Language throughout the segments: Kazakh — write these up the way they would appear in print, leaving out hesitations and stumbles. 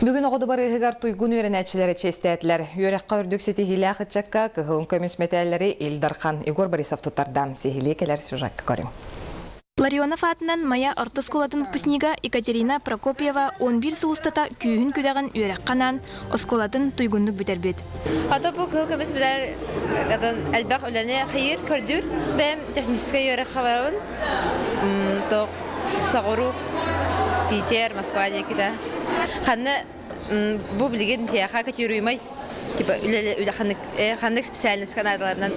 Бүгін оғыды барығығар туйгун өренәтчілері честәтілер. Үйерекқа үрдік сетігілі ақытчаққа күхылын көміс метәлері Илдархан Игор Борисов тұттардам. Сехілі келер сюжетті көрім. Ларионов атынан Мая ортосколатын выпускнига Екатерина Прокопьева 11 сылыстата күйін күдәғін үйерек қанан осколатын туйгунлық бітербет. Ата бұл күл көміс бідәр әлбәқ өләне қайыр көрдір. Бәм техническай үйерек қабарауын. Тоқ сағыру, Питер, Москва декіда. Қанны бұл білген пияқа көтеруімай. Қандық специальность канадаларынан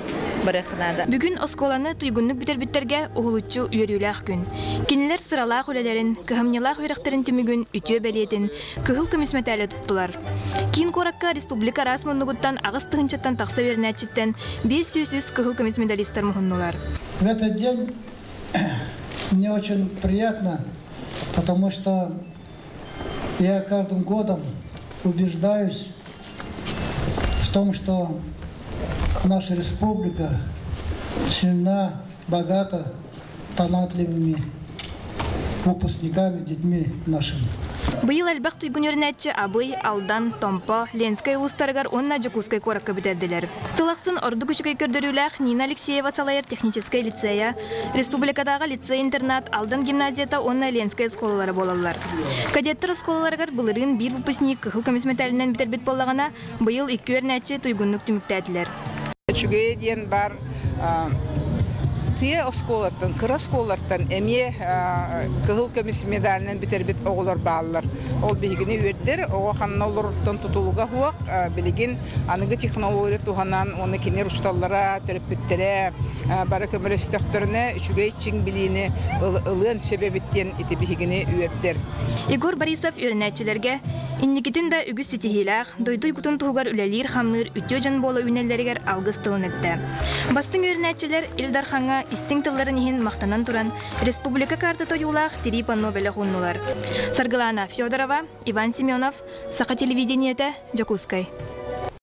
бары қанада. Бүгін осколаны туйгунлық бітербеттерге оғылытчу үйеріләқ күн. Кенелер сыралақ өлелерін, көхімнелақ үйректерін түмігін үтіе бәлетін, күхіл көмісметәлі тұттылар. Кейін қораққа республика расмоннығыттан ағыз тұғынчаттан тақса верін әтчеттен 500 күхіл көмісмедалистер мұхыннулар. В этот день мне очень приятно, потому что я каждым годом убеждаюсь в том, что наша республика сильна, богата талантливыми выпускниками, детьми нашими. Быйыл әлбәқ туйгун өрнәтчі Абый, Алдан, Томпо, Ленскай улыстарығар онна Жакускай қораққа бітерділер. Сылақсын орды күшігай көрдіруләқ Нина Алексеева салайыр техническай лицея, республикадағы лицей-интернат, Алдан гимназията онна Ленскай сколалары болалар. Кадеттер сколаларығар бұлырын бір выпускник күхіл көмесметәлінен бітербет болағана быйыл 2 өрнәтчі туйгунлық түміктәділер. Тие осколардан, кыра осколардан эме кыгыл көміс медалінен бітербет оғылар бағылар. Ол бейгіні өрдер, оға қанна олырттан тұтылуға хуақ, білеген анығы технология туғанан, оны кенер ұшталлара, төріппеттері, бары көмір өстіқтіріне, үшіге чың білейіні ылын сөбебеттен еті бейгіні өрдер. Игор Борисов өрінәтчілерге инникетін да үгіз сетихилақ, дойдуй күтін тұғығар үлелер қамныр үтіо жан болы үнелерігер алғыз тылын етті. Бастың өрінәтчілер Илдарханға истин тылларын ехін мақтанан туран республика карты тойулақ тири панно бәлі құннулар. Саргылана Федорова, Иван Семенов, Сақа телевидениеті, Жакускай.